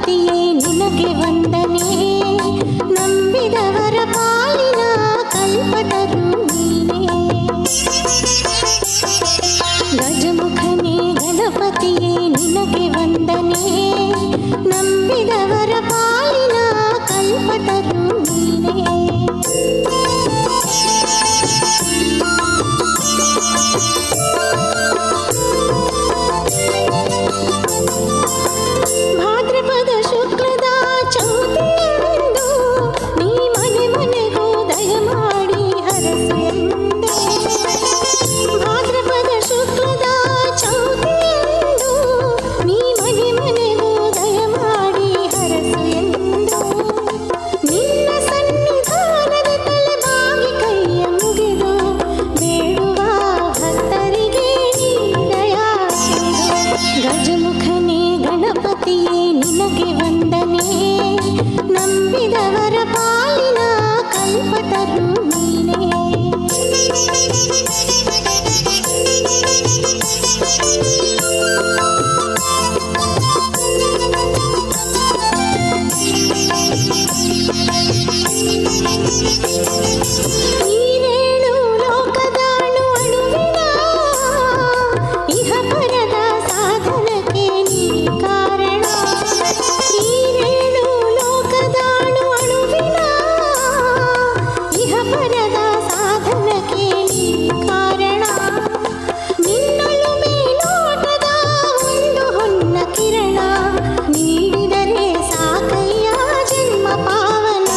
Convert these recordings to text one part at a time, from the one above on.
ಗಣಪತಿಯೇ ನಿನಗೆ ವಂದನೆ, ನಂಬಿದವರ ಪಾಲಿನ ಕಲ್ಪತರು ನೀನೇ. ಗಜಮುಖನೇ ಗಣಪತಿಯೇ ನಿನಗೆ ವಂದನೆ, ನಂಬಿದವರ ಪಾಲಿನ ಕಲ್ಪತರು ನೀನೇ. ಭಾದ್ರಪದ ಶುಕ್ಲದ ಚೌತಿಯಂದು ನೀ ಮನೆ ಮನೆಗೂ ದಯಮಾಡಿ ಹರಸು ಎಂದೆ. ಭಾದ್ರಪದ ಶುಕ್ಲದ ಚೌತಿಯಂದು ನೀ ಮನೆ ಮನೆಗೂ ದಯಮಾಡಿ ಹರಸು ಎಂದು. ನಿನ್ನ ಸನ್ನಿಧಾನದ ತಲೆ ಬಾಗಿ ಕೈಯ ಮುಗಿದು ಬೇಡುವ ಭಕ್ತರಿಗೆ ನೀ ದಯಾಸಿರು. ಗಜಮುಖನೇ ಗಣಪತಿಯೇ ನಿನಗೆ ವಂದನೆ, ನಂಬಿದವರ ಪಾಲಿನ ಕಲ್ಪತರು ನೀನೇ. ನೀನೇಳು ಲೋಕದಾಳು ಅಣುವಿನ, ಇಹ ಪರದ ಸಾಧನಕ್ಕೆ ನೀ ಕಾರಣ. ನೀನೇಳು ಲೋಕದಾಳು ಅಣುವಿನ, ಇಹ ಪರದ ಸಾಧನಕ್ಕೆ ನೀ ಕಾರಣ. ನಿನ್ನಳು ಮೇಲೋಟದ ಒಂದು ಹೊನ್ನ ಕಿರಣ, ನೀಡಿದರೆ ಸಾಕಯ್ಯ ಜನ್ಮ ಪಾವನ.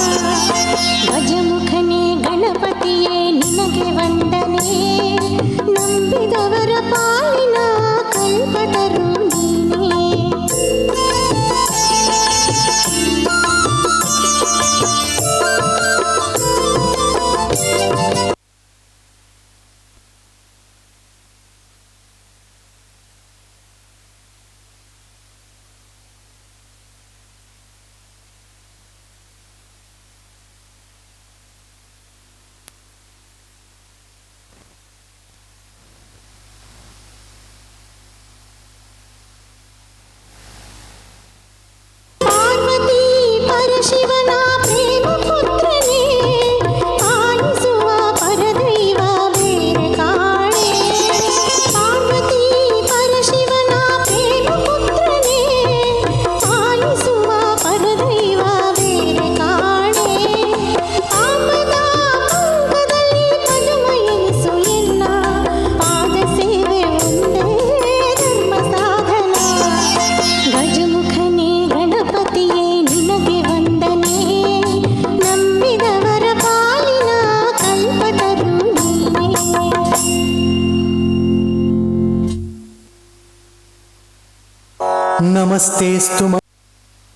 ಗಜಮುಖನೇ ಗಣಪತಿಯೇ ನಿನಗೆ ವಂದನೆ, ನಂಬಿದವರ ಪಾಲಿನ ಕಲ್ಪತರು ನೀನೇ. ಪಾರ್ವತಿ ಪರಶಿವನ ಪ್ರೇಮ ಪುತ್ರನೇ, ಪಾಲಿಸುವ ಪರದೈವ ಬೇರೆ ಕಾಣೆ. ಪಾರ್ವತಿ ಪರಶಿವನ ಪ್ರೇಮ ಪುತ್ರನೇ, ಪಾಲಿಸುವ ಪರದೈವ ಬೇರೆ ಕಾಣೆ. ಪಾಪದ ಪಂಕದಲ್ಲಿ ಪದುಮ ಎನಿಸು ಎನ್ನ, ಪಾದ ಸೇವೆ ಒಂದೇ ಧರ್ಮ ಸಾಧನ. ಗಜಮುಖನೇ ಗಣಪತಿಯೇ ನಿನಗೆ ವಂದನೆ, ನಂಬಿದವರ ಪಾಲಿನ ಕಲ್ಪತರು ನೀನೇ. ನಮಸ್ತೆಸ್ತು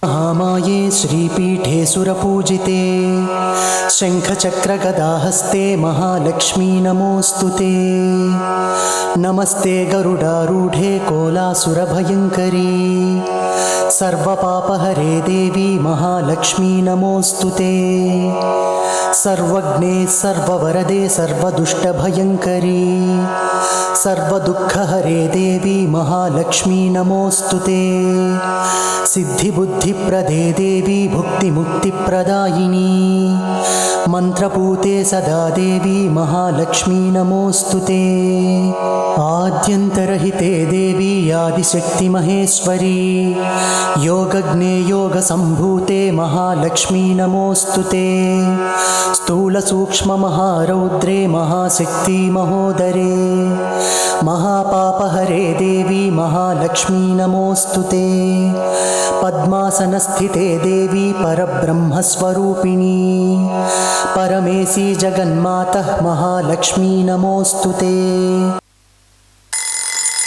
महामाये श्रीपीठे सुरपूजिते, शङ्खचक्रगदाहस्ते महालक्ष्मी नमोऽस्तुते. नमस्ते गरुडारूढे कोलासुरभयङ्करी, सर्वपापहरे देवी महालक्ष्मी नमोऽस्तुते. सर्वज्ञे सर्ववरदे सर्वदुष्टभयङ्करी, सर्वदुःखहरे देवी महालक्ष्मी नमोऽस्तुते. सिद्धिबुद्धिप्रदे देवी भुक्तिमुक्तिप्रदायिनी, मन्त्रपूते सदा देवी महालक्ष्मी नमोऽस्तुते. आद्यन्तरहिते देवी आदिशक्तिमहेश्वरी, योगज्ञे योगसम्भूते महालक्ष्मी नमोऽस्तुते. स्थूलसूक्ष्ममहारौद्रे महाशक्ति महोदरे, महापापहरे देवी महालक्ष्मी नमोऽस्तुते. पद्मासनस्थिते देवी परब्रह्मस्वरूपिणी, परमेशी जगन्मातः महालक्ष्मी नमोऽस्तुते.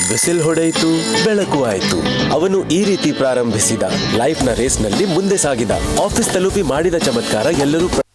ಬಿಸಿಲು ಹೊಡೆಯಿತು, ಬೆಳಕು ಆಯಿತು. ಅವನು ಈ ರೀತಿ ಪ್ರಾರಂಭಿಸಿದ ಲೈಫ್ನ ರೇಸ್ನಲ್ಲಿ ಮುಂದೆ ಸಾಗಿದ. ಆಫೀಸ್ ತಲುಪಿ ಮಾಡಿದ ಚಮತ್ಕಾರ ಎಲ್ಲರೂ